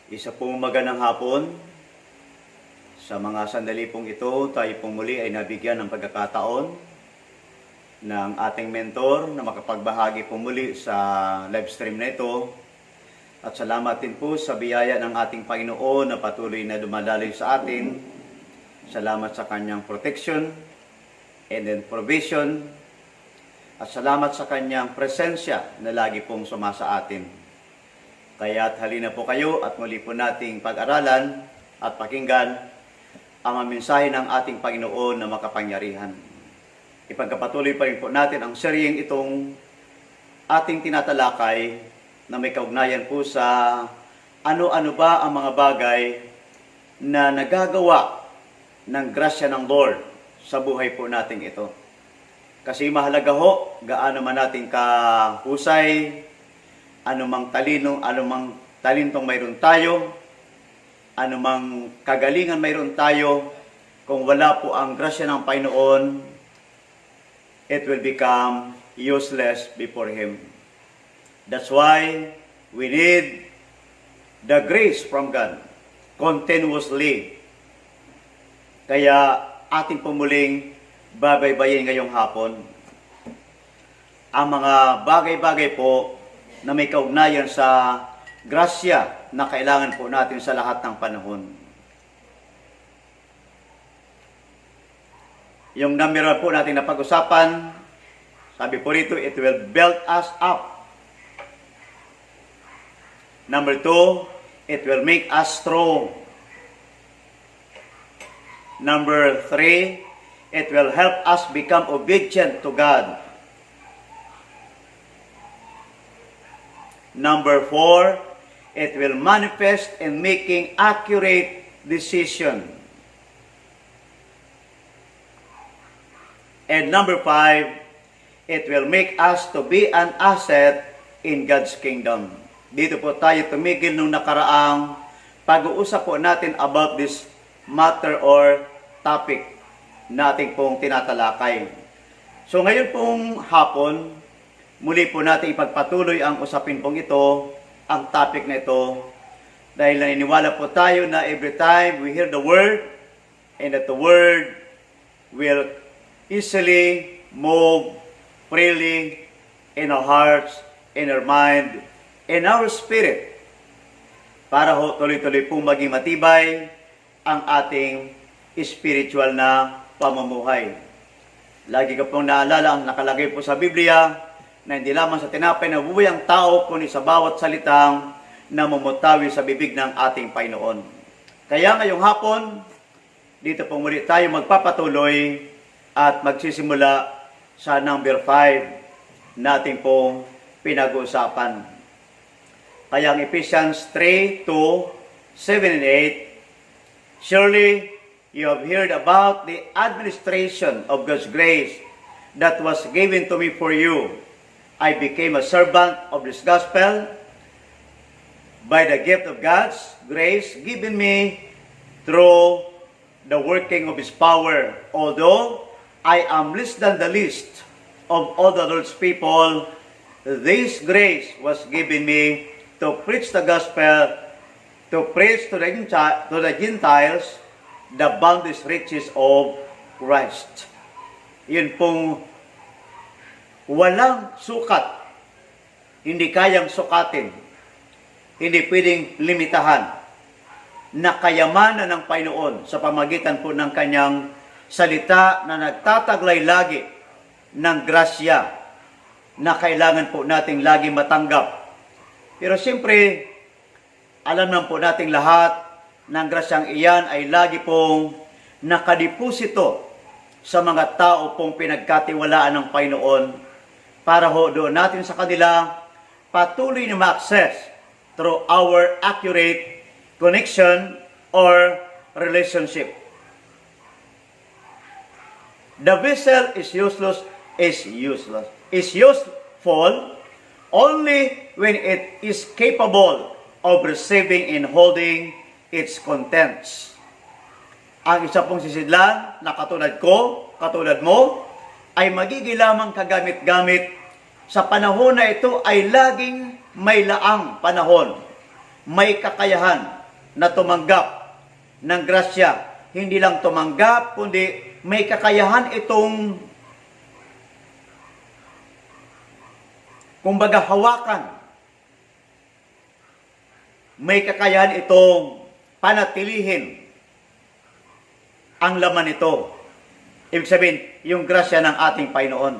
Isa pong magandang hapon Sa mga sandali pong ito, tayo pong muli ay nabigyan ng pagkakataon ng ating mentor na makapagbahagi po muli sa live stream na ito. At salamat din po sa biyaya ng ating Panginoon na patuloy na dumadaloy sa atin. Salamat sa kanyang protection and then provision. At salamat sa kanyang presensya na lagi pong sumasa atin. Kaya't halina po kayo at muli po nating pag-aralan at pakinggan ang mensahe ng ating Panginoon na makapangyarihan. Ipagkapatuloy pa rin po natin ang seryeng itong ating tinatalakay na may kaugnayan po sa ano-ano ba ang mga bagay na nagagawa ng grasya ng Lord sa buhay po nating ito. Kasi mahalaga ho, gaano man natin kahusay, anumang talintong mayroon tayo, anumang kagalingan mayroon tayo, kung wala po ang grasya ng Panginoon, it will become useless before Him. That's why we need the grace from God continuously. Kaya ating pumuling babaybayin ngayong hapon ang mga bagay-bagay po na may kaugnayan sa grasya na kailangan po natin sa lahat ng panahon. Yung number 1 po natin na pag-usapan, sabi po rito, it will build us up. Number 2, it will make us strong. Number 3, it will help us become obedient to God. Number 4, it will manifest in making accurate decision. And number 5, it will make us to be an asset in God's kingdom. Dito po tayo tumigil nung nakaraang pag-uusap po natin about this matter or topic natin pong tinatalakay. So ngayon pong hapon, muli po natin ipagpatuloy ang usapin pong ito, ang topic na ito, dahil naniniwala po tayo na every time we hear the word, and that the word will easily move freely in our hearts, in our mind, in our spirit, para ho tuloy-tuloy pong maging matibay ang ating spiritual na pamumuhay. Lagi ko pong naalala ang nakalagay po sa Biblia na hindi lamang sa tinapay na buhay ang tao, kundi sa bawat salitang namumutawi sa bibig ng ating Panginoon. Kaya ngayong hapon, dito po muli tayo magpapatuloy at magsisimula sa number 5 natin pong pinag-uusapan. Kaya ang Ephesians 3:2, 7 and 8, surely you have heard about the administration of God's grace that was given to me for you. I became a servant of this gospel by the gift of God's grace given me through the working of His power. Although I am less than the least of all the Lord's people, this grace was given me to preach the gospel, to preach to the Gentiles the boundless riches of Christ. Yun pong walang sukat, hindi kayang sukatin, hindi pwedeng limitahan na kayamanan ng Panginoon sa pamagitan po ng kanyang salita na nagtataglay lagi ng grasya na kailangan po nating lagi matanggap. Pero siyempre, alam naman po nating lahat ng grasyang iyan ay lagi pong nakadeposito sa mga tao pong pinagkatiwalaan ng Panginoon para ho doon natin sa kanila patuloy na ma-access through our accurate connection or relationship. The vessel is useful only when it is capable of receiving and holding its contents. Ang isa pong sisidlan na katulad ko, katulad mo, ay magiging lamang kagamit-gamit sa panahon na ito ay laging may laang panahon, may kakayahan na tumanggap ng grasya hindi lang tumanggap, kundi may kakayahan itong kumbaga hawakan. May kakayahan itong panatilihin ang laman nito. Ibig sabihin, yung grasya ng ating Panginoon.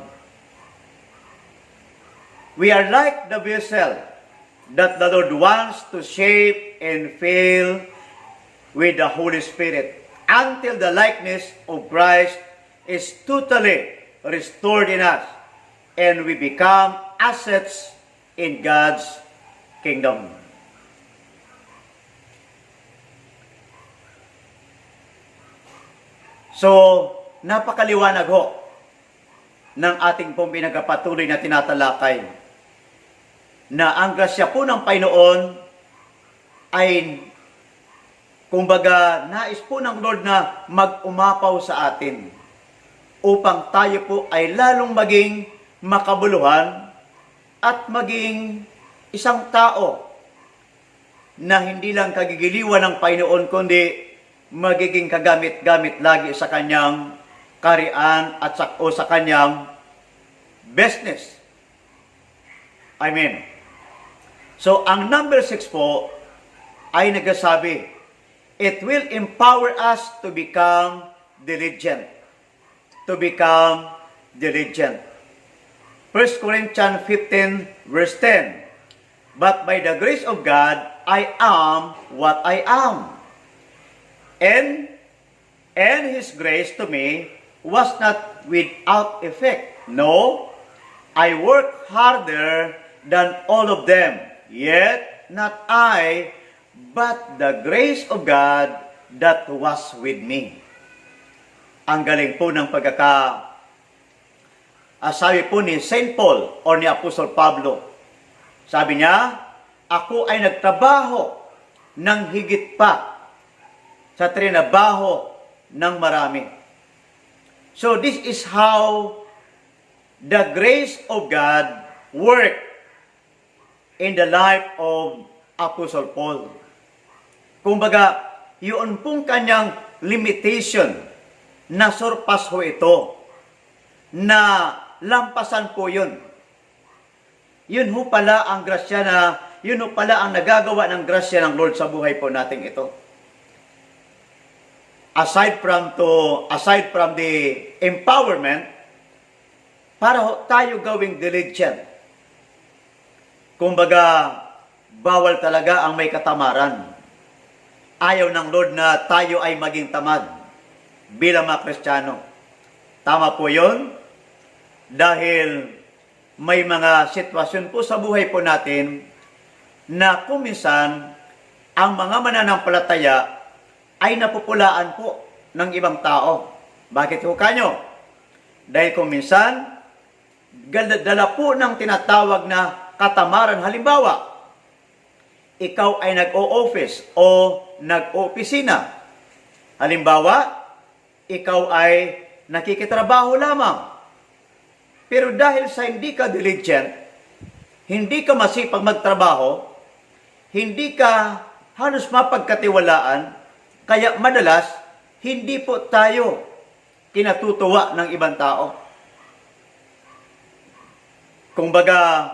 We are like the vessel that the Lord wants to shape and fill with the Holy Spirit until the likeness of Christ is totally restored in us and we become assets in God's kingdom. So, napakaliwanag ho ng ating pong pinagpapatuloy na tinatalakay na ang grasya po ng Panginoon ay kumbaga nais po ng Lord na mag-umapaw sa atin upang tayo po ay lalong maging makabuluhan at maging isang tao na hindi lang kagigiliwan ng Panginoon kundi magiging kagamit-gamit lagi sa kanyang karian at sa kanyang business. Amen. So, ang number 6 po ay nagsasabi, it will empower us to become diligent. To become diligent. 1 Corinthians 15 verse 10, but by the grace of God, I am what I am. And His grace to me was not without effect. No, I worked harder than all of them. Yet, not I, but the grace of God that was with me. Ang galing po ng sabi po ni St. Paul o ni Apostol Pablo. Sabi niya, ako ay nagtrabaho ng higit pa sa trinabaho ng marami. So this is how the grace of God worked in the life of Apostle Paul. Kumbaga, yun pong kanyang limitation na surpass ho ito, na lampasan po yun. Yun ho pala ang grasya yun ho pala ang nagagawa ng grasya ng Lord sa buhay po nating ito. Aside from the empowerment, para tayo gawing diligent. Kumbaga, bawal talaga ang may katamaran. Ayaw ng Lord na tayo ay maging tamad bilang mga Kristiyano. Tama po yun, dahil may mga sitwasyon po sa buhay po natin na kuminsan ang mga mananampalataya ay napupulaan po ng ibang tao. Bakit ho kanyo? Dahil kung minsan, dala po ng tinatawag na katamaran. Halimbawa, ikaw ay nag-o-office o nag-o-opisina. Halimbawa, ikaw ay nakikitrabaho lamang. Pero dahil sa hindi ka diligent, hindi ka masipag magtrabaho, hindi ka halos mapagkatiwalaan, kaya madalas, hindi po tayo kinatutuwa ng ibang tao. Kumbaga,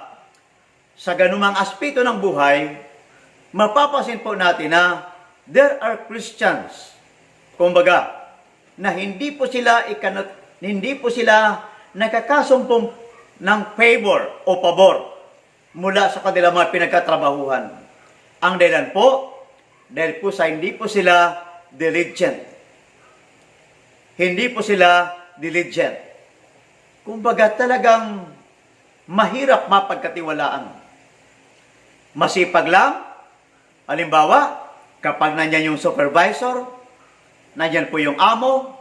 sa ganumang aspeto ng buhay, mapapasin po natin na there are Christians, kumbaga, na hindi po sila nakakasumpong ng favor o pabor mula sa kanilang mga pinagkatrabahuhan. Ang dahilan po, dahil po sa hindi po sila diligent. Hindi po sila diligent. Kumbaga talagang mahirap mapagkatiwalaan. Masipag lang. Halimbawa, kapag nandyan yung supervisor, nandyan po yung amo,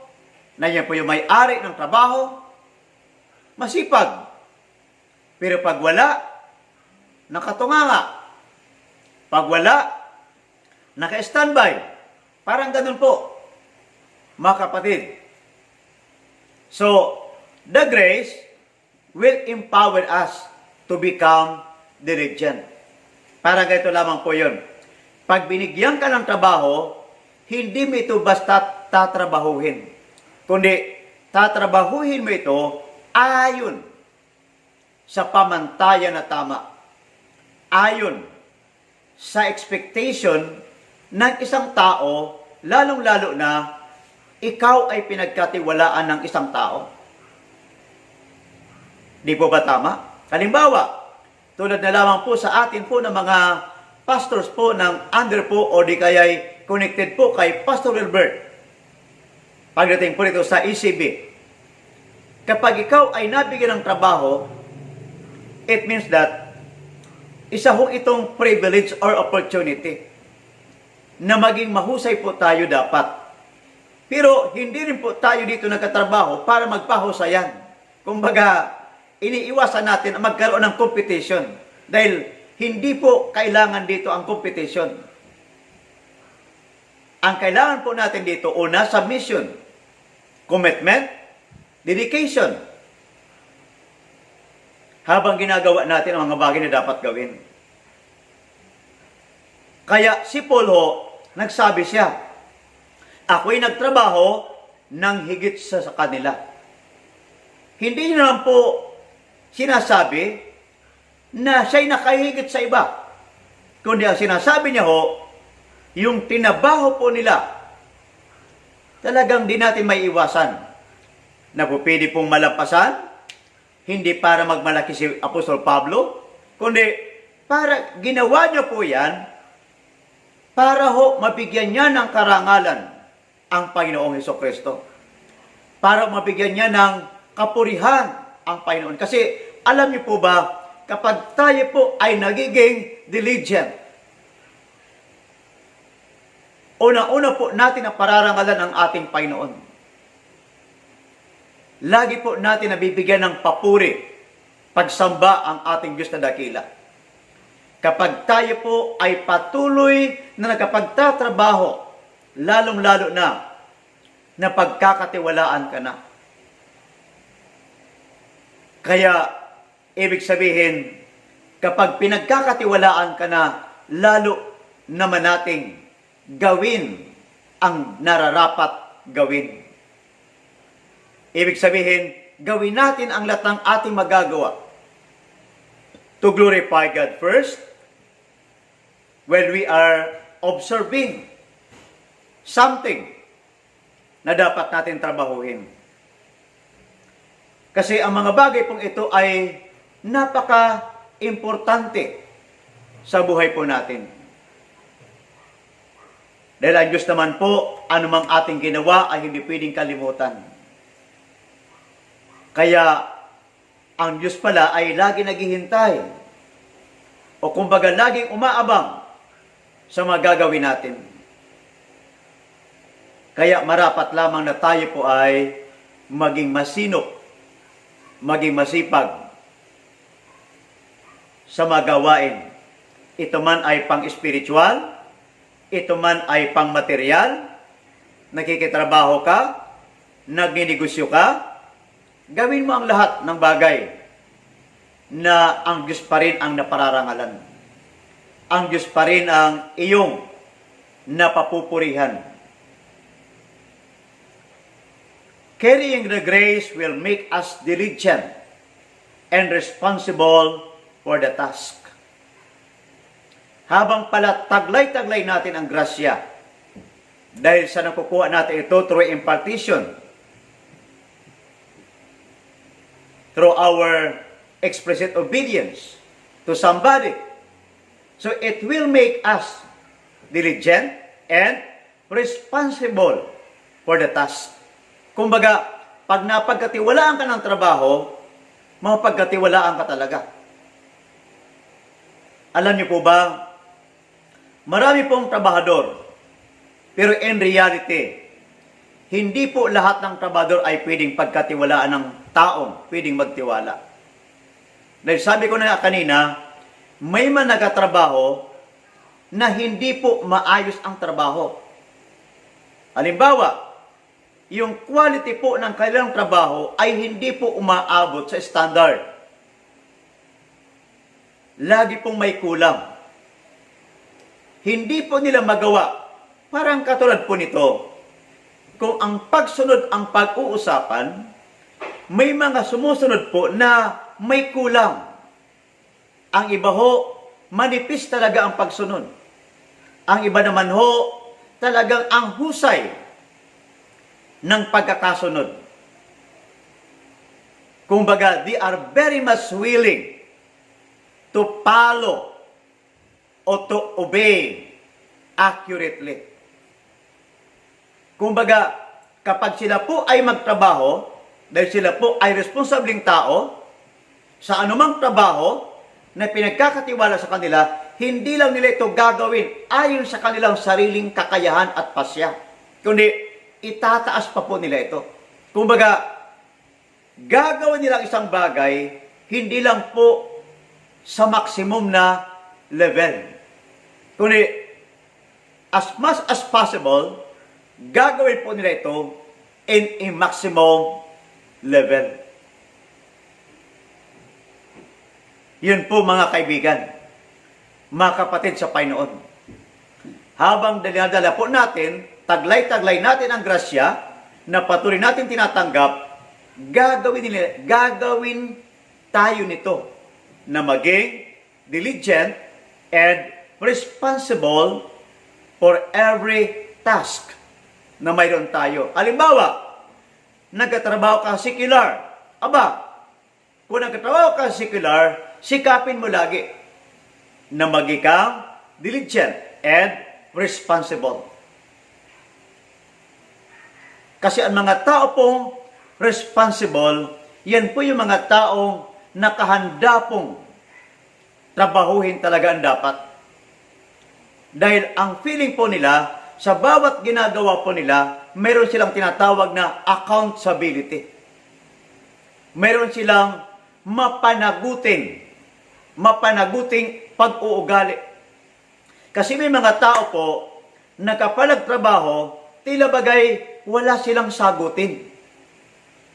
nandyan po yung may-ari ng trabaho, masipag. Pero pag wala, nakatunganga. Pag wala, naka-standby. Parang ganun po, mga kapatid. So, the grace will empower us to become diligent. Parang ganito lamang po yun. Pag binigyan ka ng trabaho, hindi mo ito basta tatrabahuhin. Kundi, tatrabahuhin mo ito ayon sa pamantayan na tama. Ayon sa expectation ng isang tao, lalong-lalo na ikaw ay pinagkatiwalaan ng isang tao. Di po ba tama? Halimbawa, tulad na lamang po sa atin po ng mga pastors po ng under po o di kaya'y connected po kay Pastor Wilbert. Pagdating po rito sa ECB, kapag ikaw ay nabigyan ng trabaho, it means that isa hong itong privilege or opportunity na maging mahusay po tayo dapat. Pero hindi rin po tayo dito nagkatrabaho para magpahusayan. Kumbaga, iniiwasan natin ang magkaroon ng competition dahil hindi po kailangan dito ang competition. Ang kailangan po natin dito, una, submission, commitment, dedication. Habang ginagawa natin ang mga bagay na dapat gawin. Kaya si Paul ho, nagsabi siya, ako'y nagtrabaho ng higit sa kanila. Hindi niya naman po sinasabi na siya'y nakahigit sa iba. Kundi ang sinasabi niya ho, yung tinabaho po nila, talagang di natin may iwasan na po pwede pong malampasan, hindi para magmalaki si Apostol Pablo, kundi para ginawa niya po yan, para ho mabigyan niya ng karangalan ang Panginoong Hesukristo. Para mabigyan niya ng kapurihan ang Panginoon. Kasi alam niyo po ba, kapag tayo po ay nagiging diligent, una-una po natin ang pararangalan ng ating Panginoon. Lagi po natin nabibigyan ng papuri, pagsamba ang ating Diyos na dakila. Kapag tayo po ay patuloy na nagkapagtatrabaho, lalong-lalo na pagkakatiwalaan ka na. Kaya, ibig sabihin, kapag pinagkakatiwalaan ka na, lalo naman nating gawin ang nararapat gawin. Ibig sabihin, gawin natin ang lahat ng ating magagawa to glorify God first when we are observing something na dapat natin trabahuhin. Kasi ang mga bagay pong ito ay napaka-importante sa buhay po natin. Dahil ang Diyos naman po, anumang ating ginawa ay hindi pwedeng kalimutan. Kaya, ang Diyos pala ay lagi naghihintay o kumbaga laging umaabang sa mga gagawin natin. Kaya marapat lamang na tayo po ay maging masinop, maging masipag sa mga gawain. Ito man ay pang-espiritual, ito man ay pang-material, nakikitrabaho ka, nagninegosyo ka, gawin mo ang lahat ng bagay na ang Diyos pa rin ang napararangalan. Ang Diyos pa rin ang iyong napapupurihan. Carrying the grace will make us diligent and responsible for the task. Habang pala taglay-taglay natin ang grasya, dahil sa nakukuha natin ito through impartition, through our explicit obedience to somebody. So it will make us diligent and responsible for the task. Kumbaga, pag napagkatiwalaan ka ng trabaho, mapagkatiwalaan ka talaga. Alam niyo po ba, marami pong trabahador, pero in reality, hindi po lahat ng trabahador ay pwedeng pagkatiwalaan ng taong pwedeng magtiwala. Dahil sabi ko na kanina, may man nagatrabaho na hindi po maayos ang trabaho. Halimbawa, yung quality po ng kanilang trabaho ay hindi po umaabot sa standard. Lagi pong may kulang. Hindi po nila magawa. Parang katulad po nito. kung ang pagsunod ang pag-uusapan, may mga sumusunod po na may kulang. Ang iba ho, manipis talaga ang pagsunod. Ang iba naman ho, talagang ang husay ng pagkakasunod. Kumbaga, they are very much willing to follow o to obey accurately. Kumbaga, kapag sila po ay magtrabaho, dahil sila po ay responsabling tao, sa anumang trabaho na pinagkakatiwala sa kanila, hindi lang nila ito gagawin ayon sa kanilang sariling kakayahan at pasya, kundi itataas pa po nila ito. Kumbaga, gagawin nila isang bagay, hindi lang po sa maximum na level, kundi as much as possible, gagawin po nila ito in a maximum level. Yun po mga kaibigan, mga kapatid sa Panginoon. Habang dinadala po natin, taglay-taglay natin ang grasya na patuloy natin tinatanggap, gagawin tayo nito na maging diligent and responsible for every task na mayroon tayo. Halimbawa, nagtatrabaho ka secular. Aba, kung nagtatrabaho ka secular, sikapin mo lagi na maging kang diligent and responsible. Kasi ang mga tao pong responsible, yan po yung mga taong nakahanda pong trabahuhin talaga ang dapat. Dahil ang feeling po nila, sa bawat ginagawa po nila, meron silang tinatawag na accountability. Meron silang mapanaguting pag-uugali. Kasi may mga tao po na kapag nagtrabaho, tila bagay wala silang sagutin.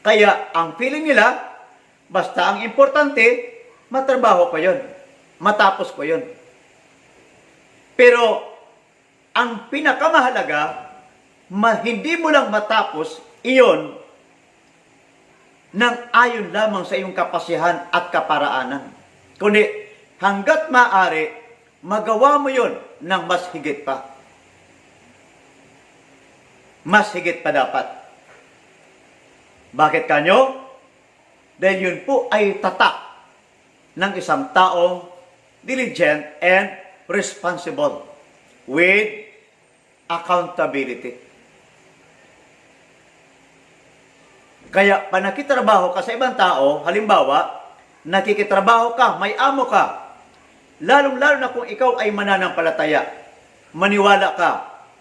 Kaya ang feeling nila, basta ang importante, matrabaho ko yun. Matapos ko yun. Pero ang pinakamahalaga, hindi mo lang matapos iyon nang ayon lamang sa iyong kapasihan at kaparaanan. Kundi hanggat maaari, magawa mo yon ng mas higit pa. Mas higit pa dapat. Bakit kanyo? Dahil yun po ay tatak ng isang taong diligent and responsible with accountability. Kaya pa nakitrabaho ka sa ibang tao, halimbawa, nakikitrabaho ka, may amo ka, lalong-lalo na kung ikaw ay mananampalataya, maniwala ka,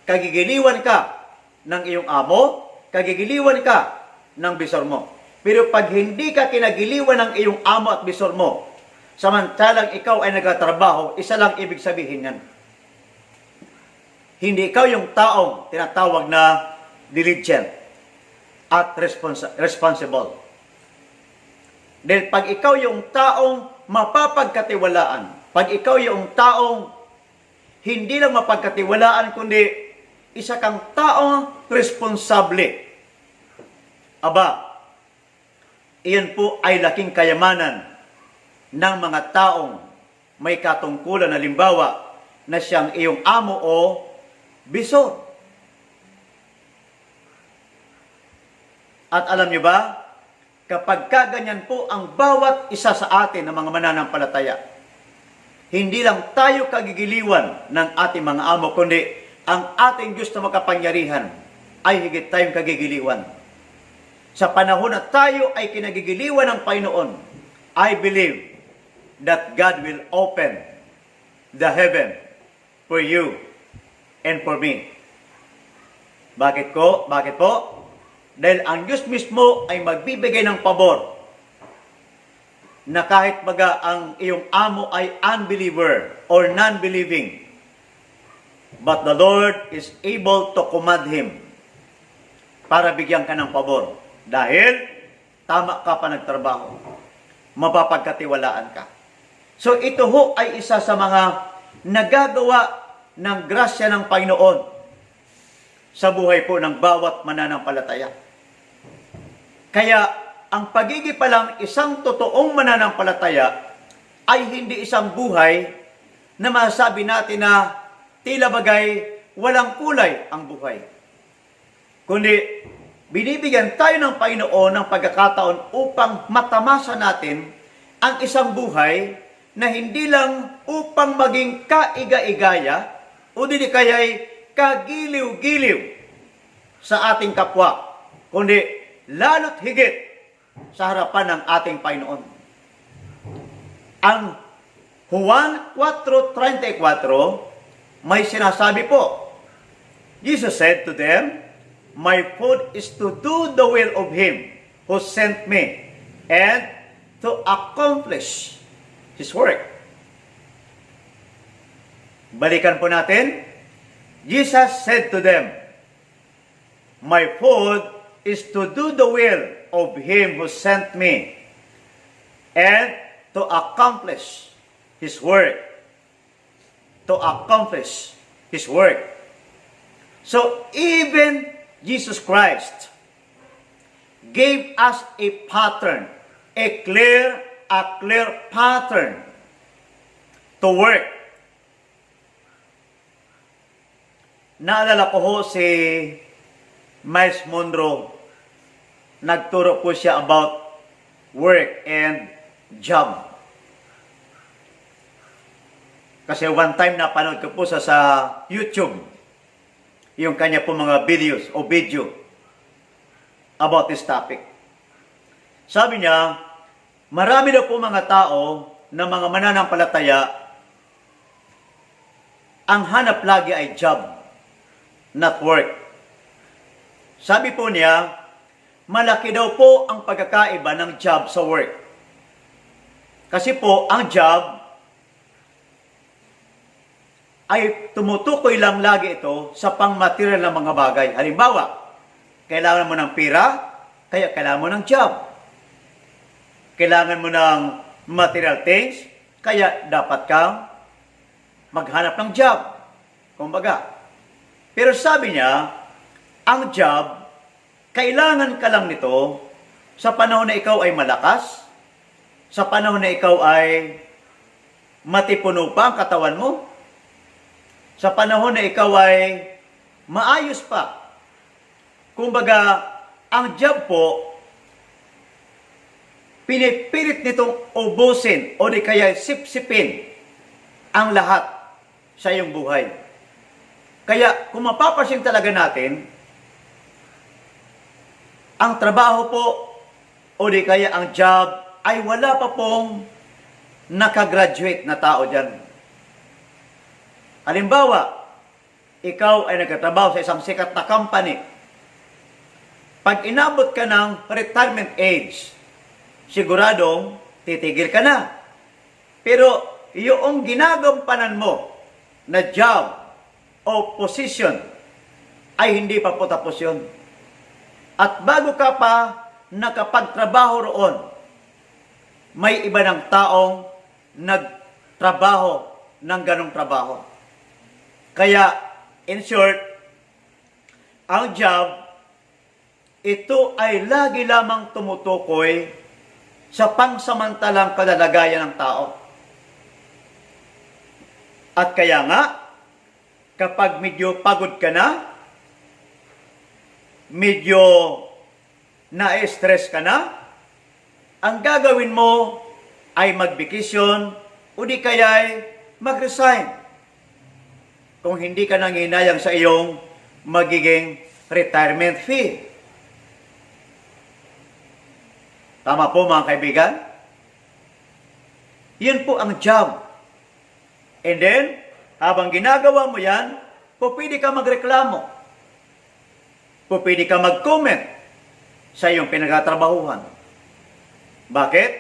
kagigiliwan ka ng iyong amo, kagigiliwan ka ng bisor mo. Pero pag hindi ka kinagiliwan ng iyong amo at bisor mo, samantalang ikaw ay nagtatrabaho, isa lang ibig sabihin yan. Hindi ikaw yung taong tinatawag na diligent at responsible. Dahil pag ikaw yung taong mapapagkatiwalaan, pag ikaw yung taong hindi lang mapagkatiwalaan, kundi isa kang taong responsable, aba, iyan po ay laking kayamanan ng mga taong may katungkulan, halimbawa, na siyang iyong amo o bisor. At alam niyo ba, kapag kaganyan po ang bawat isa sa atin ng mga mananampalataya, hindi lang tayo kagigiliwan ng ating mga amo, kundi ang ating Diyos na makapangyarihan ay higit tayong kagigiliwan. Sa panahon na tayo ay kinagigiliwan ng Panginoon, I believe that God will open the heaven for you and for me. Bakit po? Dahil ang Diyos mismo ay magbibigay ng pabor na kahit baga ang iyong amo ay unbeliever or non-believing, but the Lord is able to command him para bigyan ka ng pabor. Dahil tama ka pa nagtrabaho, mapapagkatiwalaan ka. So ito ho ay isa sa mga nagagawa ng grasya ng Panginoon sa buhay po ng bawat mananampalataya. Kaya, ang pagiging palang isang totoong mananampalataya ay hindi isang buhay na masasabi natin na tila bagay walang kulay ang buhay. Kundi, binibigyan tayo ng Panginoon ng pagkakataon upang matamasa natin ang isang buhay na hindi lang upang maging kaiga-igaya o di kaya'y kagiliw-giliw sa ating kapwa, kundi lalo't higit sa harapan ng ating Panginoon. Ang Juan 4:34 may sinasabi po, Jesus said to them, "My food is to do the will of Him who sent me and to accomplish His work." Balikan po natin. Jesus said to them, "My food is to do the will of Him who sent me and to accomplish His work." To accomplish His work. So, even Jesus Christ gave us a pattern, a clear pattern to work. Naalala ko ho si Miles Monroe. Nagturo po siya about work and job. Kasi one time napanood ko po sa YouTube yung kanya po mga videos o video about this topic. Sabi niya, marami daw po mga tao na mga mananampalataya ang hanap lagi ay job, not work. Sabi po niya, malaki daw po ang pagkakaiba ng job sa work. Kasi po, ang job ay tumutukoy lang lagi ito sa pang-material na mga bagay. Halimbawa, kailangan mo ng pera, kaya kailangan mo ng job. Kailangan mo ng material things, kaya dapat kang maghanap ng job. Kumbaga. Pero sabi niya, ang job, kailangan ka lang nito sa panahon na ikaw ay malakas, sa panahon na ikaw ay matipuno pa ang katawan mo, sa panahon na ikaw ay maayos pa. Kumbaga, ang job po, pinipilit nitong ubusin o di kaya sipsipin ang lahat sa iyong buhay. Kaya, kung mapapansin talaga natin, ang trabaho po o di kaya ang job ay wala pa pong nakagraduate na tao dyan. Halimbawa, ikaw ay nagtatrabaho sa isang sikat na company. Pag inabot ka ng retirement age, siguradong titigil ka na. Pero yung ginagampanan mo na job o position ay hindi pa po tapos yun. At bago ka pa nakapagtrabaho roon, may iba ng taong nagtrabaho ng ganong trabaho. Kaya, in short, ang job, ito ay lagi lamang tumutukoy sa pangsamantalang kalalagayan ng tao. At kaya nga, kapag medyo pagod ka na, medyo na-stress ka na, ang gagawin mo ay mag-vacation o di kaya'y mag-resign. Kung hindi ka nanginayang sa iyong magiging retirement fee. Tama po mga kaibigan? Yun po ang job. And then, habang ginagawa mo yan, pwede ka magreklamo. Pwede ka mag-comment sa iyong pinagtatrabahuhan. Bakit?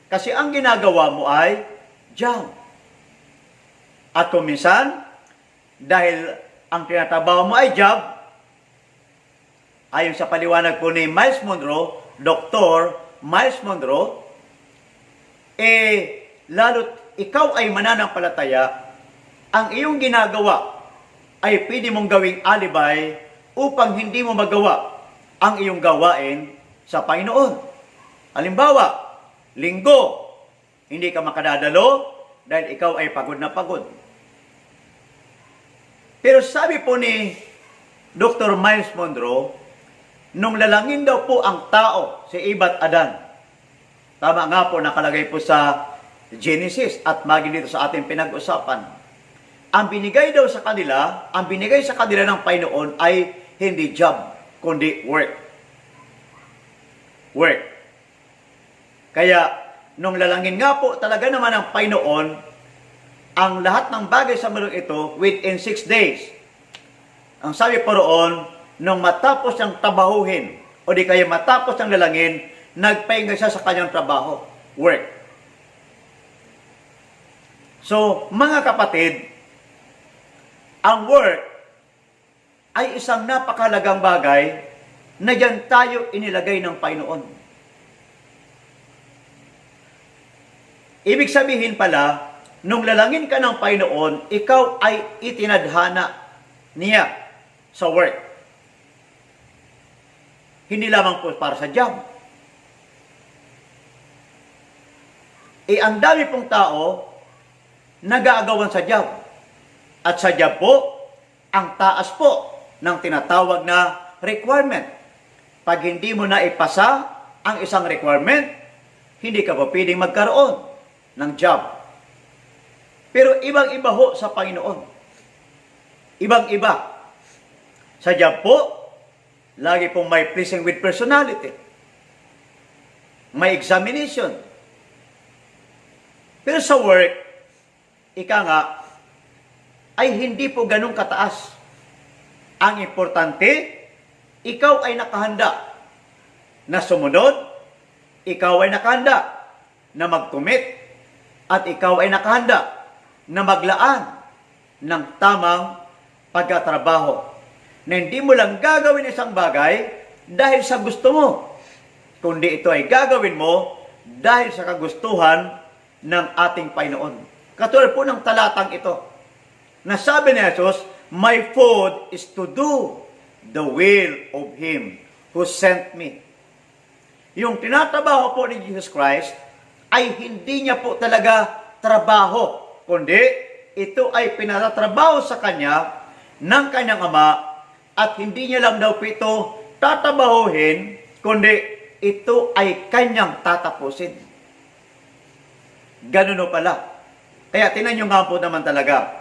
Kasi ang ginagawa mo ay job. At kung minsan, dahil ang tinatrabaho mo ay job, ayon sa paliwanag po ni Miles Monroe, Dr. Miles Monroe, lalo't ikaw ay mananampalataya, ang iyong ginagawa ay pwede mong gawing alibay upang hindi mo magawa ang iyong gawain sa Panginoon. Halimbawa, linggo, hindi ka makadadalo dahil ikaw ay pagod na pagod. Pero sabi po ni Dr. Miles Monroe, nung lalangin daw po ang tao, si Eva at Adan. Tama nga po, nakalagay po sa Genesis at magi dito sa ating pinag-usapan. Ang binigay daw sa kanila, ang binigay sa kanila ng Panginoon ay hindi job, kundi work. Work. Kaya, nung lalangin nga po talaga naman ang Panginoon, ang lahat ng bagay sa mundong ito within 6 days. Ang sabi po roon, nung matapos niyang trabahuhin, o di kaya matapos niyang lalangin, nagpahinga siya sa kanyang trabaho, work. So, mga kapatid, ang work ay isang napakahalagang bagay na diyan tayo inilagay ng Panginoon. Ibig sabihin pala, nung lalangin ka ng Panginoon, ikaw ay itinadhana niya sa work. Hindi lamang po para sa job. Ang dami pong tao nag-aagawan sa job. At sa job po, ang taas po ng tinatawag na requirement. Pag hindi mo na ipasa ang isang requirement, hindi ka pa pwedeng magkaroon ng job. Pero ibang-iba ho sa Panginoon. Ibang-iba. Sa job po, lagi pong may pleasing with personality. May examination. Pero sa work, ika nga, ay hindi po ganun kataas. Ang importante, ikaw ay nakahanda na sumunod, ikaw ay nakahanda na mag-commit, at ikaw ay nakahanda na maglaan ng tamang pagkatrabaho. Na hindi mo lang gagawin isang bagay dahil sa gusto mo, kundi ito ay gagawin mo dahil sa kagustuhan ng ating Panginoon. Katulad po ng talatang ito, na sabi ni Jesus, my food is to do the will of Him who sent me. Yung tinatrabaho po ni Jesus Christ ay hindi niya po talaga trabaho, kundi ito ay pinatatrabaho sa Kanya ng Kanyang Ama at hindi niya lang daw po ito tatabahuhin, kundi ito ay Kanyang tatapusin. Ganun o pala. Kaya tinan nyo nga po naman talaga,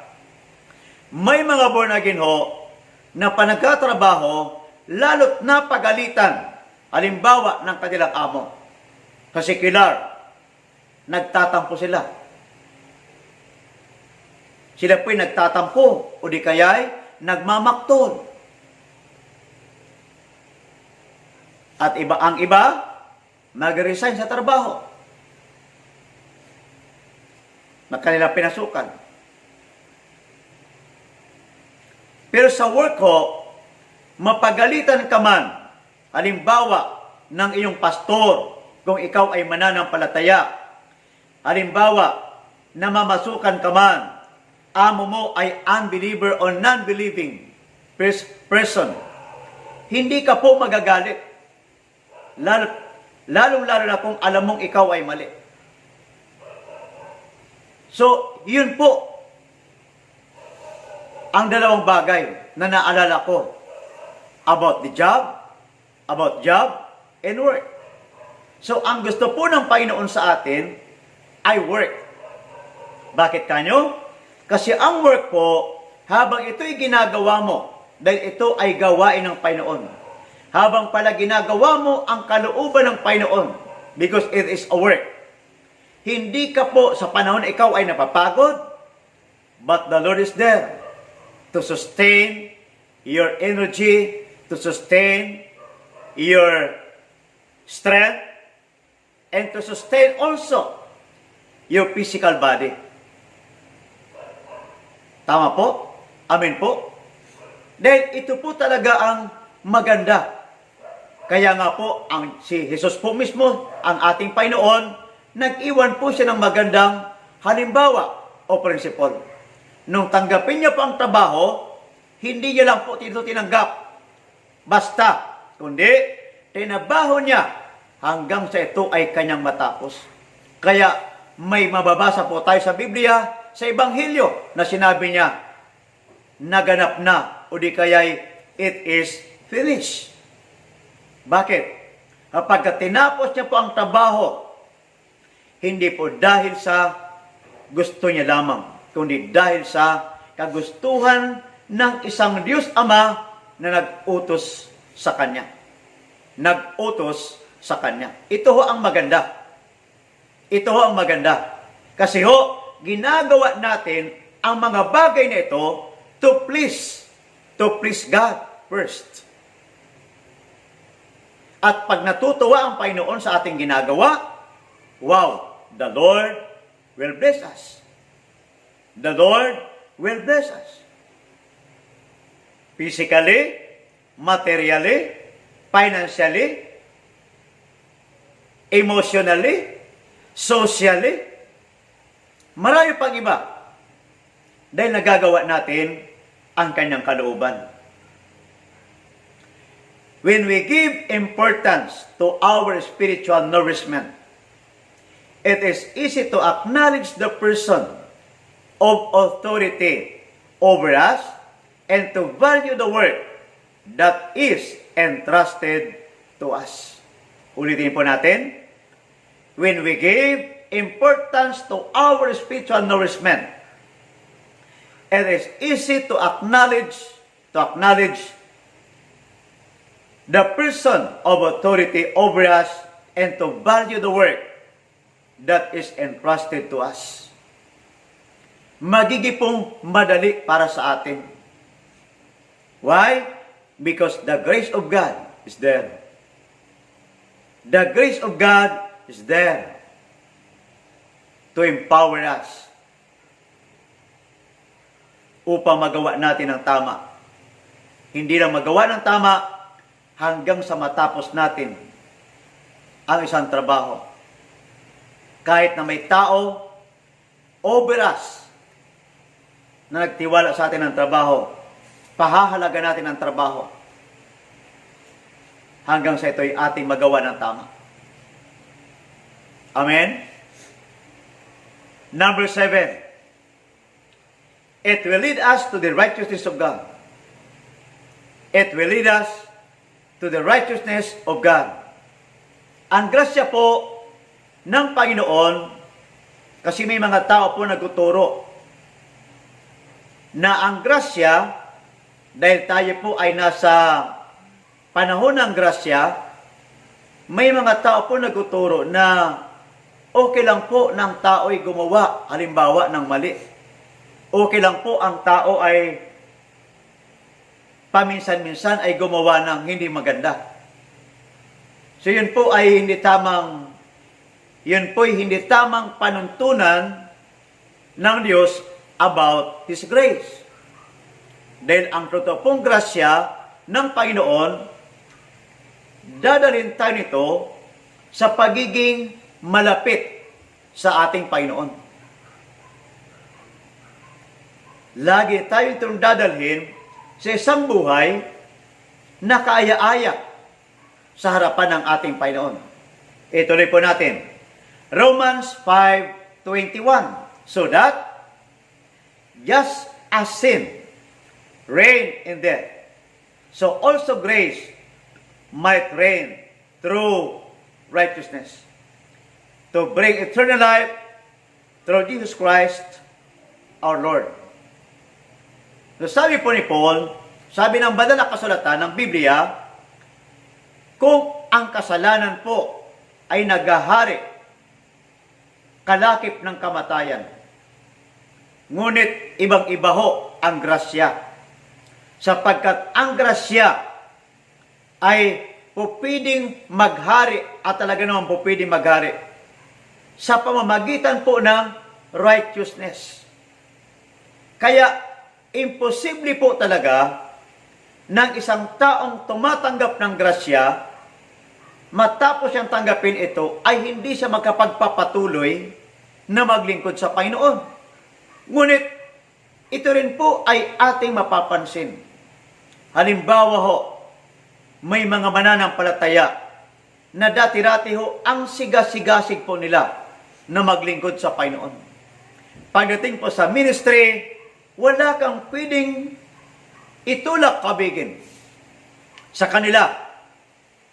may mga born again ho na panagkatrabaho lalo't napagalitan, halimbawa ng kanilang amo. Kasi nagtatampo sila. Sila po'y nagtatampo o di kaya'y nagmamaktol. At ang iba, mag-resign sa trabaho na kanilang pinasukan. Pero sa work ho, mapagalitan ka man, halimbawa ng iyong pastor, kung ikaw ay mananampalataya, halimbawa, namamasukan ka man, amo mo ay unbeliever or non-believing person, hindi ka po magagalit. Lalong-lalo na kung alam mong ikaw ay mali. So, yun po ang dalawang bagay na naalala ko about job and work. So, ang gusto po ng Panginoon sa atin ay work. Bakit kanyo? Kasi ang work po, habang ito'y ginagawa mo, dahil ito ay gawain ng Panginoon. Habang pala ginagawa mo ang kalooban ng Panginoon, because it is a work. Hindi ka po sa panahon na ikaw ay napapagod, but the Lord is there to sustain your energy, to sustain your strength, and to sustain also your physical body. Tama po? Amen po? Dahil ito po talaga ang maganda. Kaya nga po, si Jesus po mismo, ang ating Panginoon, nag-iwan po siya ng magandang halimbawa o principle. Nung tanggapin niya po ang trabaho, hindi niya lang po ito tinanggap. basta, kundi tinabaho niya hanggang sa ito ay kanyang matapos. Kaya may mababasa po tayo sa Biblia, sa Ebanghelyo, na sinabi niya, naganap na, o di kaya'y it is finished. Bakit? Kapag tinapos niya po ang trabaho, hindi po dahil sa gusto niya lamang, kundi dahil sa kagustuhan ng isang Diyos Ama na nag-utos sa Kanya. Nag-utos sa Kanya. Ito ho ang maganda. Ito ho ang maganda. Kasi ho, ginagawa natin ang mga bagay na ito to please God first. At pag natutuwa ang Panginoon sa ating ginagawa, wow, the Lord will bless us. The Lord will bless us. Physically, materially, financially, emotionally, socially, marami pang iba. Dahil nagagawa natin ang kanyang kalooban. When we give importance to our spiritual nourishment, it is easy to acknowledge the person of authority over us and to value the work that is entrusted to us. Ulitin po natin. When we give importance to our spiritual nourishment, it is easy to acknowledge the person of authority over us and to value the work that is entrusted to us. Magiging pong madali para sa atin. Why? Because the grace of God is there. The grace of God is there to empower us upang magawa natin ang tama. Hindi lang magawa ng tama hanggang sa matapos natin ang isang trabaho. Kahit na may tao over us na nagtiwala sa atin ng trabaho, pahahalaga natin ang trabaho hanggang sa ito'y ating magawa ng tama. Amen? Number 7. It will lead us to the righteousness of God. It will lead us to the righteousness of God. Ang grasya po ng Panginoon, kasi may mga tao po nagtuturo na ang grasya, dahil tayo po ay nasa panahon ng grasya, may mga tao po nagtuturo na okay lang po ng tao ay gumawa, halimbawa, ng mali. Okay lang po ang tao ay paminsan-minsan ay gumawa ng hindi maganda. So yun po ay hindi tamang panuntunan ng Diyos about His grace. Dahil ang totoo pong grasya ng Panginoon, dadalhin tayo nito sa pagiging malapit sa ating Panginoon. Lagi tayo itong dadalhin sa isang buhay na kaaya-aya sa harapan ng ating Panginoon. Ituloy po natin. Romans 5:21. So that, just as sin reigned in death, so also grace might reign through righteousness, to bring eternal life through Jesus Christ our Lord. So sabi po ni Paul, sabi ng banal na kasulatan ng Biblia, kung ang kasalanan po ay naghahari, kalakip ng kamatayan, ngunit ibang-iba ho ang grasya, sapagkat ang grasya ay pupwedeng maghari at talaga naman pupwedeng maghari sa pamamagitan po ng righteousness. Kaya, imposible po talaga ng isang taong tumatanggap ng grasya, matapos siyang tanggapin ito, ay hindi siya makapagpapatuloy na maglingkod sa Panginoon. Ngunit, ito rin po ay ating mapapansin. Halimbawa ho, may mga mananampalataya na dati-dati ho ang sigasig po nila na maglingkod sa Panginoon. Pagdating po sa ministry, wala kang pwedeng itulak kabigin sa kanila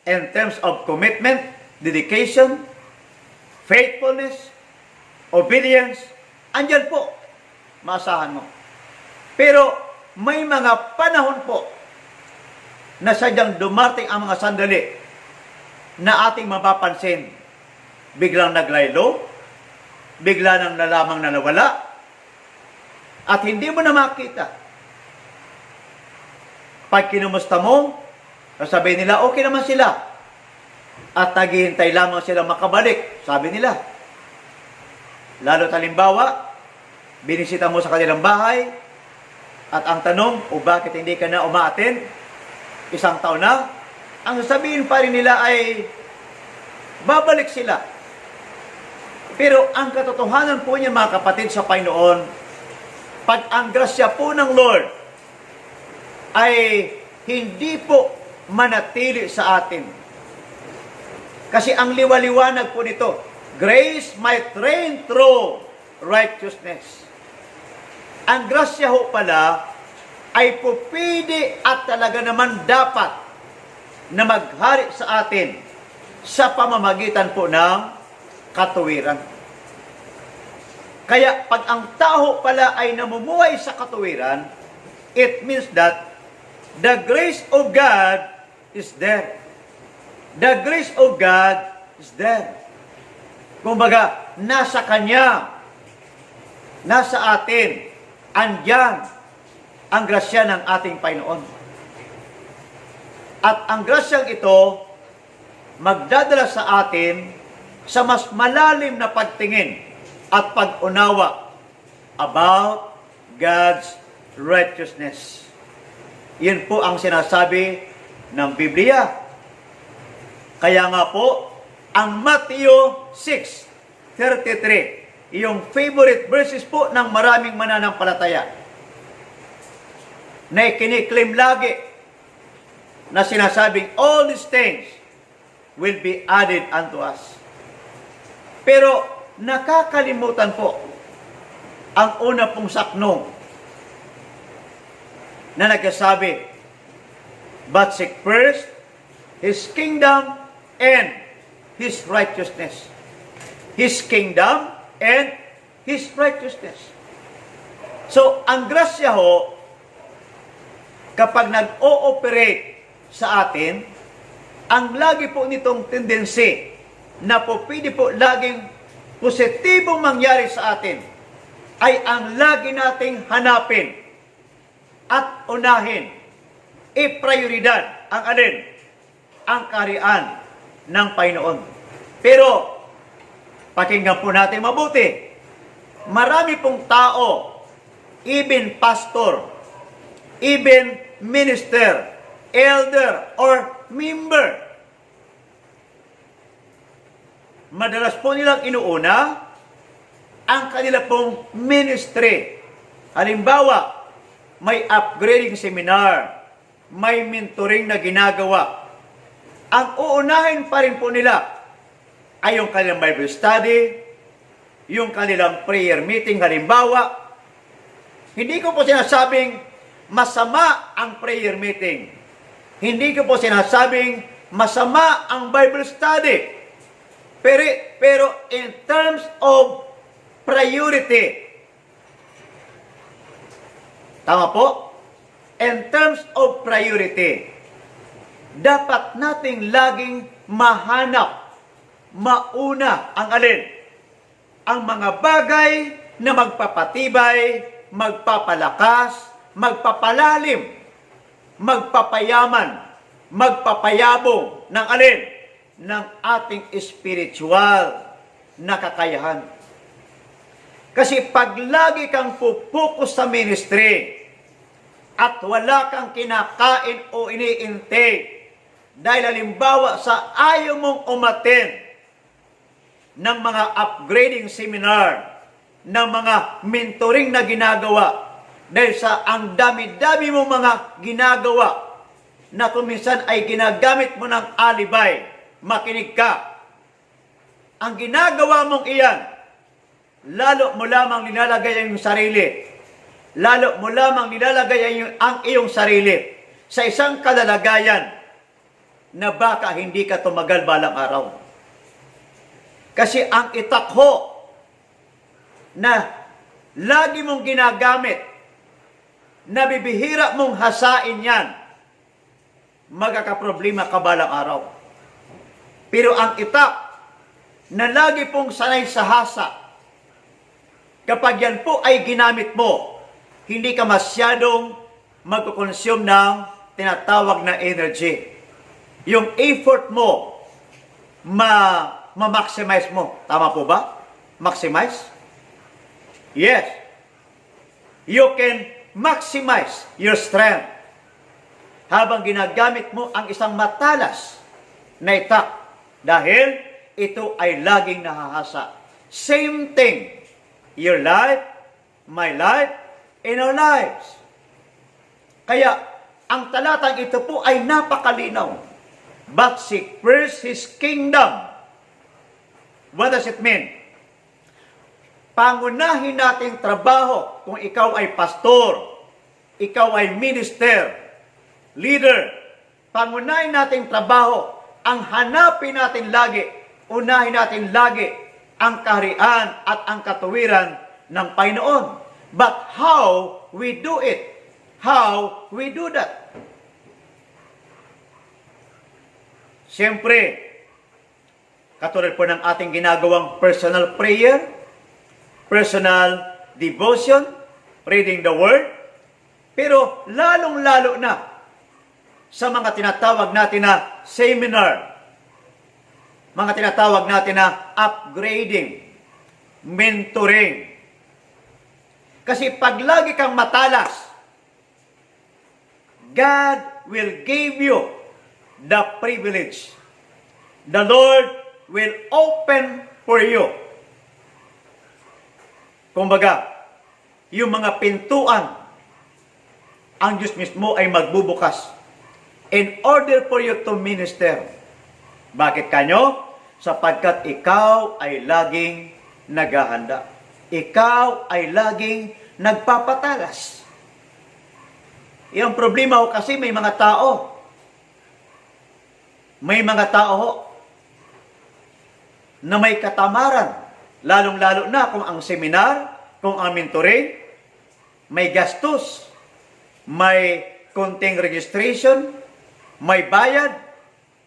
in terms of commitment, dedication, faithfulness, obedience. Andyan po, maasahan mo. Pero may mga panahon po na sadyang dumating ang mga sandali na ating mapapansin. Biglang naglaylo, bigla nang nalamang na nawala, at hindi mo na makita. Pag kinumusta mo, sasabihin nila, okay naman sila. At naghihintay lamang sila makabalik, sabi nila. Lalo talimbawa, binisita mo sa kanilang bahay, at ang tanong, o bakit hindi ka na umaattend? Isang taon na, ang sasabihin pa rin nila ay, babalik sila. Pero ang katotohanan po niya, mga kapatid sa Panginoon, pag ang grasya po ng Lord ay hindi po manatili sa atin. Kasi ang liwaliwanag po nito, grace might reign through righteousness. Ang grasya ho pala ay pupili at talaga naman dapat na maghari sa atin sa pamamagitan po ng katuwiran. Kaya pag ang tao pala ay namumuhay sa katuwiran, it means that the grace of God is there. The grace of God is there. Kumbaga, nasa Kanya, nasa atin, andyan ang grasya ng ating Panginoon. At ang grasyang ito, magdadala sa atin sa mas malalim na pagtingin at pag-unawa about God's righteousness. Yun po ang sinasabi ng Biblia. Kaya nga po, ang Matthew 6:33, yung favorite verses po ng maraming mananampalataya, na ikiniklaim lagi na sinasabing, all these things will be added unto us. Pero nakakalimutan po ang una pong saknong na nagsasabi, but seek first His kingdom and His righteousness. His kingdom and His righteousness. So, ang grasya ho, kapag nag-ooperate sa atin, ang lagi po nitong tendency na po pwede po laging positibong mangyari sa atin ay ang lagi nating hanapin at unahin, i-prioridad ang alin? Ang kaharian ng Panginoon. Pero, pakinggan po natin mabuti. Marami pong tao, even pastor, even minister, elder, or member, madalas po nilang inuuna ang kanila pong ministry. Halimbawa, may upgrading seminar, may mentoring na ginagawa. Ang uunahin pa rin po nila ay yung kanilang Bible study, yung kanilang prayer meeting halimbawa. Hindi ko po sinasabing masama ang prayer meeting. Hindi ko po sinasabing masama ang Bible study. Pero in terms of priority, tama po? In terms of priority, dapat nating laging mahanap, mauna ang alin? Ang mga bagay na magpapatibay, magpapalakas, magpapalalim, magpapayaman, magpapayabong ng alin? Ng ating spiritual na kakayahan. Kasi pag lagi kang pupukus sa ministry at wala kang kinakain o iniintake dahil halimbawa sa ayaw mong umattend ng mga upgrading seminar, ng mga mentoring na ginagawa, dahil sa ang dami-dami mong mga ginagawa, na kung minsan ay ginagamit mo ng alibay. Makinig ka. Ang ginagawa mong iyan, lalo mo lamang nilalagay ang iyong sarili. Lalo mo lamang nilalagay ang iyong sarili sa isang kalalagayan na baka hindi ka tumagal balang araw. Kasi ang itakho na lagi mong ginagamit, nabibihira mong hasain yan, magkakaproblema ka balang araw. Pero ang itak na lagi pong sanay sa hasa, kapag yan po ay ginamit mo, hindi ka masyadong magkukonsume ng tinatawag na energy. Yung effort mo, ma-maximize mo. Tama po ba? Maximize? Yes. You can maximize your strength habang ginagamit mo ang isang matalas na itak dahil ito ay laging nahahasa. Same thing. Your life, my life, and our lives. Kaya, ang talatang ito po ay napakalinaw. But seek first His kingdom. What does it mean? Pangunahin nating trabaho kung ikaw ay pastor, ikaw ay minister, leader. Pangunahin nating trabaho, ang hanapin natin lagi, unahin natin lagi ang kaharian at ang katuwiran ng Panginoon. But how we do it? How we do that? Siyempre, katulad po ng ating ginagawang personal prayer, personal devotion, reading the Word, pero lalong-lalo na sa mga tinatawag natin na seminar, mga tinatawag natin na upgrading, mentoring. Kasi pag lagi kang matalas, God will give you the privilege. The Lord will open for you. Kumbaga, yung mga pintuan, ang Diyos mismo ay magbubukas in order for you to minister. Bakit kanyo? Sapagkat ikaw ay laging naghahanda. Ikaw ay laging nagpapatalas. Yung problema ho kasi may mga tao. May mga tao na may katamaran. Lalong-lalo na kung ang seminar, kung ang mentoring, may gastos, may konting registration, may bayad,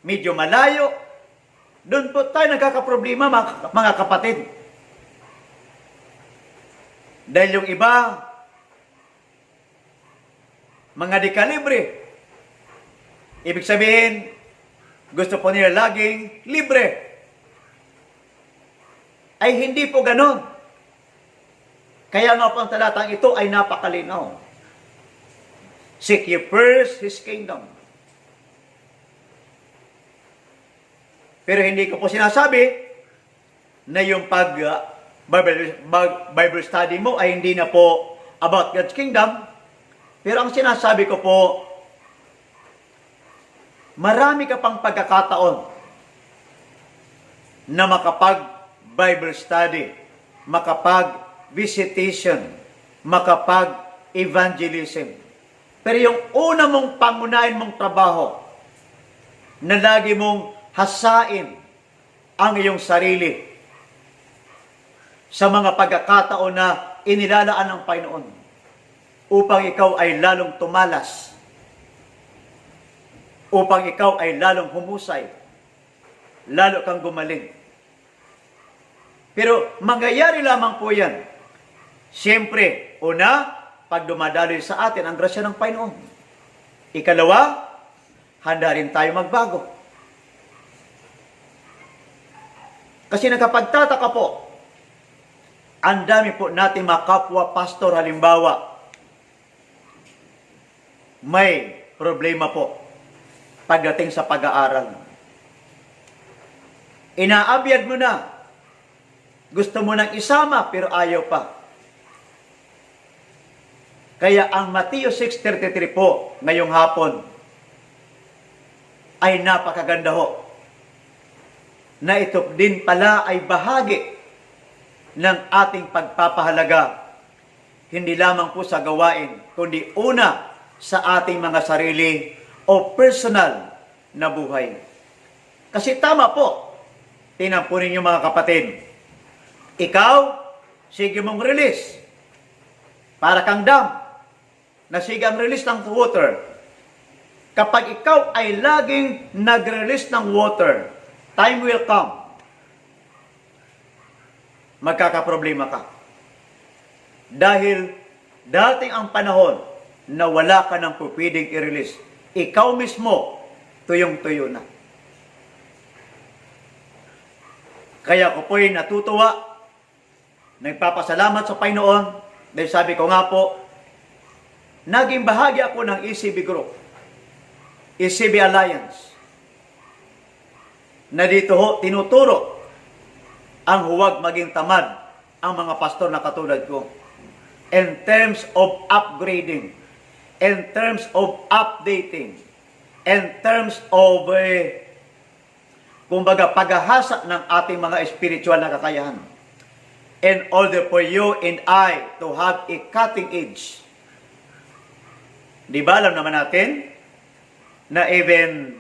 medyo malayo. Doon po tayo nagkakaproblema, mga kapatid. Dahil yung iba, mga dekalibre. Ibig sabihin, gusto po nila laging libre. Ay hindi po ganon. Kaya nga po ang talatang ito ay napakalinaw. Seek ye first His kingdom. Pero hindi ko po sinasabi na yung Bible study mo ay hindi na po about God's kingdom. Pero ang sinasabi ko po, marami ka pang pagkakataon na makapag-Bible study, makapag-visitation, makapag-evangelism. Pero yung una mong pangunahin mong trabaho, na lagi mong hasain ang iyong sarili sa mga pagkakataon na inilalaan ng Panginoon upang ikaw ay lalong tumalas, upang ikaw ay lalong humusay, lalo kang gumaling. Pero mangyayari lamang po yan. Siyempre, una, pag dumadaloy sa atin ang grasya ng Panginoon. Ikalawa, handa rin tayo magbago. Kasi nakapagtataka po, ang dami po natin mga kapwa pastor halimbawa, may problema po pagdating sa pag-aaral. Inaabyad mo na. Gusto mo nang isama pero ayaw pa. Kaya ang Mateo 6:33 po ngayong hapon, ay napakaganda ho. Na ito din pala ay bahagi ng ating pagpapahalaga. Hindi lamang po sa gawain, kundi una sa ating mga sarili o personal na buhay. Kasi tama po, tingnan po ninyo mga kapatid, ikaw, sige mong release. Para kang dam, na sige ang release ng water. Kapag ikaw ay laging nag-release ng water, time will come. Magkakaproblema ka. Dahil dating ang panahon na wala ka nang pwedeng i-release. Ikaw mismo, tuyong-tuyo na. Kaya ko po'y natutuwa, nagpapasalamat sa Panginoon, dahil sabi ko nga po, naging bahagi ako ng ECB Group, ECB Alliance, na dito ho, tinuturo ang huwag maging tamad ang mga pastor na katulad ko. In terms of upgrading, in terms of updating, in terms of, kumbaga, paghahasa ng ating mga spiritual na kakayahan. In order for you and I to have a cutting edge. Di ba, alam naman natin na even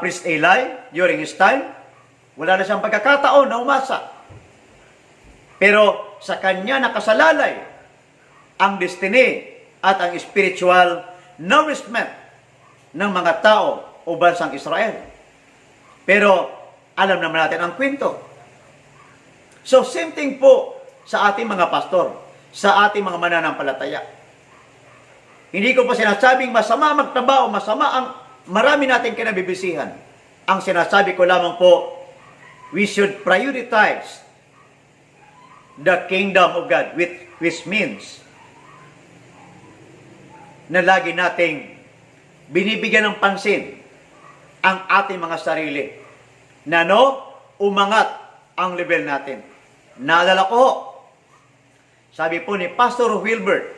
Priest Eli, during his time, wala na siyang pagkakataon na umasa. Pero sa kanya nakasalalay ang destiny at ang spiritual nourishment ng mga tao o bansang Israel. Pero alam naman natin ang kwento. So same thing po sa ating mga pastor, sa ating mga mananampalataya. Hindi ko pa sinasabing masama magtrabaho, masama ang marami natin kinabibisihan. Ang sinasabi ko lamang po, we should prioritize the kingdom of God, which means na lagi nating binibigyan ng pansin ang ating mga sarili na umangat ang level natin. Naalala ko, sabi po ni Pastor Wilbert,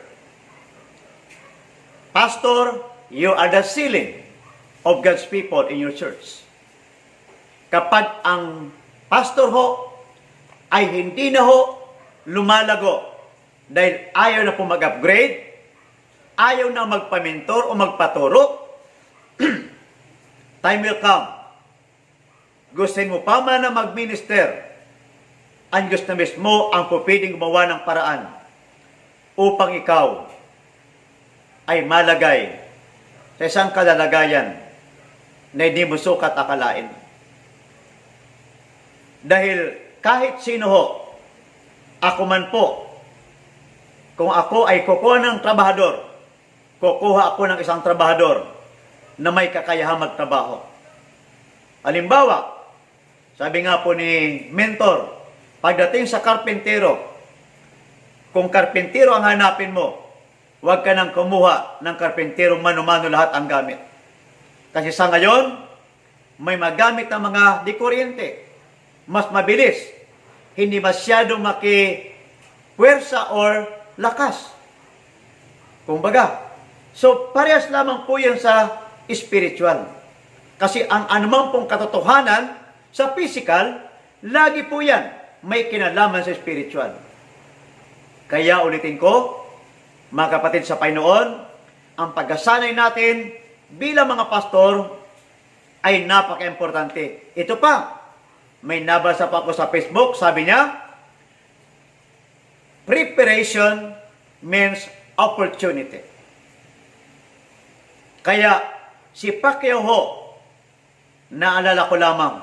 Pastor, you are the ceiling of God's people in your church. Kapag ang pastor ho ay hindi na ho lumalago dahil ayaw na po mag-upgrade, ayaw na magpa-mentor o magpaturo, time will come. Gustuin mo pa man na mag-minister, ang Diyos na mismo ang pupwedeng gumawa ng paraan upang ikaw ay malagay sa isang kalalagayan na hindi mo sukat akalain. Dahil kahit sino ho, ako man po, kung ako ay kukuha ng trabahador, kukuha ako ng isang trabahador na may kakayahang magtrabaho. Halimbawa, sabi nga po ni mentor, pagdating sa karpentero, kung karpentero ang hanapin mo, huwag ka nang kumuha ng karpentero mano-mano lahat ang gamit. Kasi sa ngayon, may magamit ng mga di-kuryente. Mas mabilis. Hindi masyado maki-pwersa or lakas. Kumbaga. So, parehas lamang po yan sa spiritual. Kasi ang anumang pong katotohanan sa physical, lagi po yan may kinalaman sa spiritual. Kaya ulitin ko, mga kapatid sa Panginoon, ang pagkasanay natin bilang mga pastor ay napaka-importante. Ito pa, may nabasa pa ako sa Facebook, sabi niya, preparation means opportunity. Kaya, si Pacquiao ho, naalala ko lamang,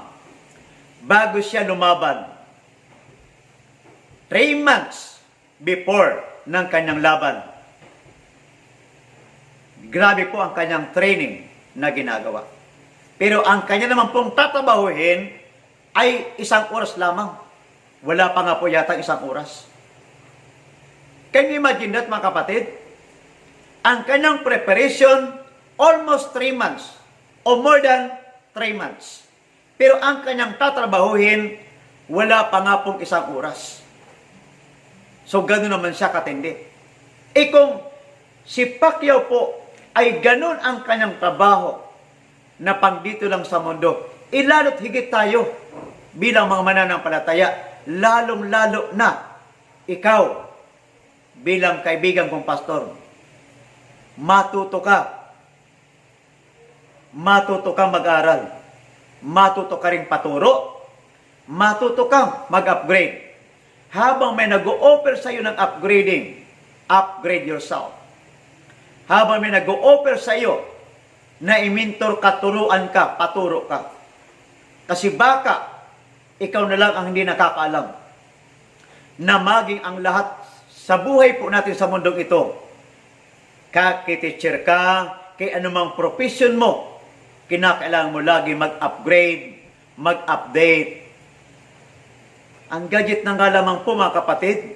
bago siya lumaban, 3 months before ng kanyang laban, grabe po ang kanyang training na ginagawa. Pero ang kanya naman pong tatabahuhin ay 1 oras lamang. Wala pa nga po yata 1 oras. Can you imagine that, mga kapatid? Ang kanyang preparation, almost 3 months o more than 3 months. Pero ang kanyang tatrabahuhin, wala pa nga pong 1 oras. So, gano'n naman siya katindi. Kung si Pacquiao po ay gano'n ang kanyang trabaho, na pang dito lang sa mundo. Ilalo't higit tayo bilang mga mananampalataya, lalong-lalo na ikaw bilang kaibigan kong pastor. Matuto ka mag-aral, matuto ka rin paturo, matuto kang mag-upgrade. Habang may nag-o-offer sa iyo ng upgrading, upgrade yourself. Habang may nag-o-offer sa iyo na i-mentor ka, turuan ka, paturo ka. Kasi baka ikaw na lang ang hindi nakakaalam na maging ang lahat sa buhay po natin sa mundong ito, kay-teacher ka, kay anumang profession mo, kinakailangan mo lagi mag-upgrade, mag-update. Ang gadget na nga lamang po mga kapatid,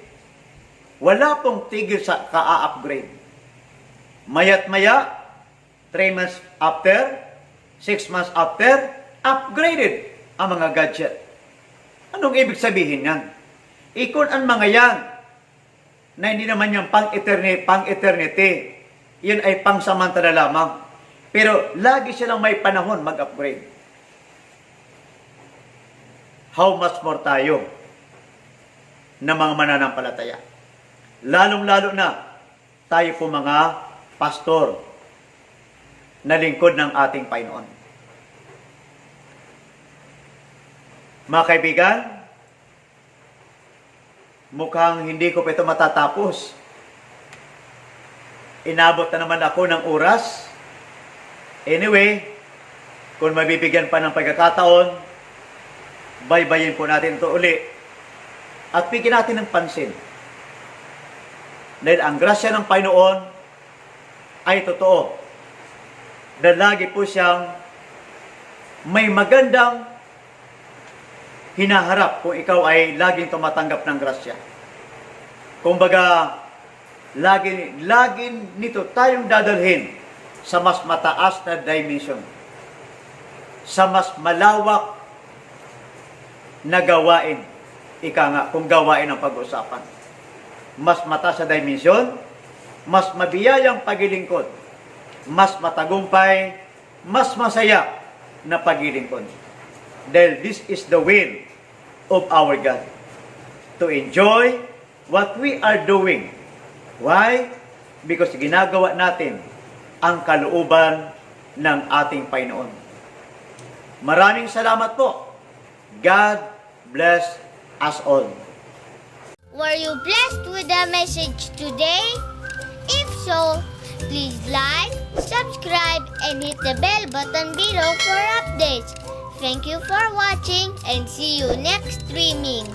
wala pong tigil sa ka-upgrade. Maya't maya, 3 months after, 6 months after, upgraded ang mga gadget. Anong ibig sabihin yan? Ikon ang mga yan, na hindi naman yung pang-eternity, yun ay pang-samantala lamang. Pero lagi silang may panahon mag-upgrade. How much more tayo na mga mananampalataya? Lalong-lalo na tayo po mga pastor na lingkod ng ating Panginoon. Mga kaibigan, mukhang hindi ko pa ito matatapos. Inabot na naman ako ng oras. Anyway, kung mabibigyan pa ng pagkakataon, baybayin po natin ito uli. At bigyan natin ng pansin. Dahil ang grasya ng Panginoon ay totoo. Dahil lagi po siyang may magandang hinaharap kung ikaw ay laging tumatanggap ng grasya. Kumbaga, lagi nito tayong dadalhin sa mas mataas na dimension. Sa mas malawak na gawain. Ika nga, kung gawain ang pag-usapan. Mas mataas na dimension, mas mabiyayang paglilingkod, mas matagumpay, mas masaya na paglilingkod. Dahil this is the will of our God. To enjoy what we are doing. Why? Because ginagawa natin ang kalooban ng ating Panginoon. Maraming salamat po. God bless us all. Were you blessed with the message today? If so, please like, subscribe, and hit the bell button below for updates. Thank you for watching and see you next streaming.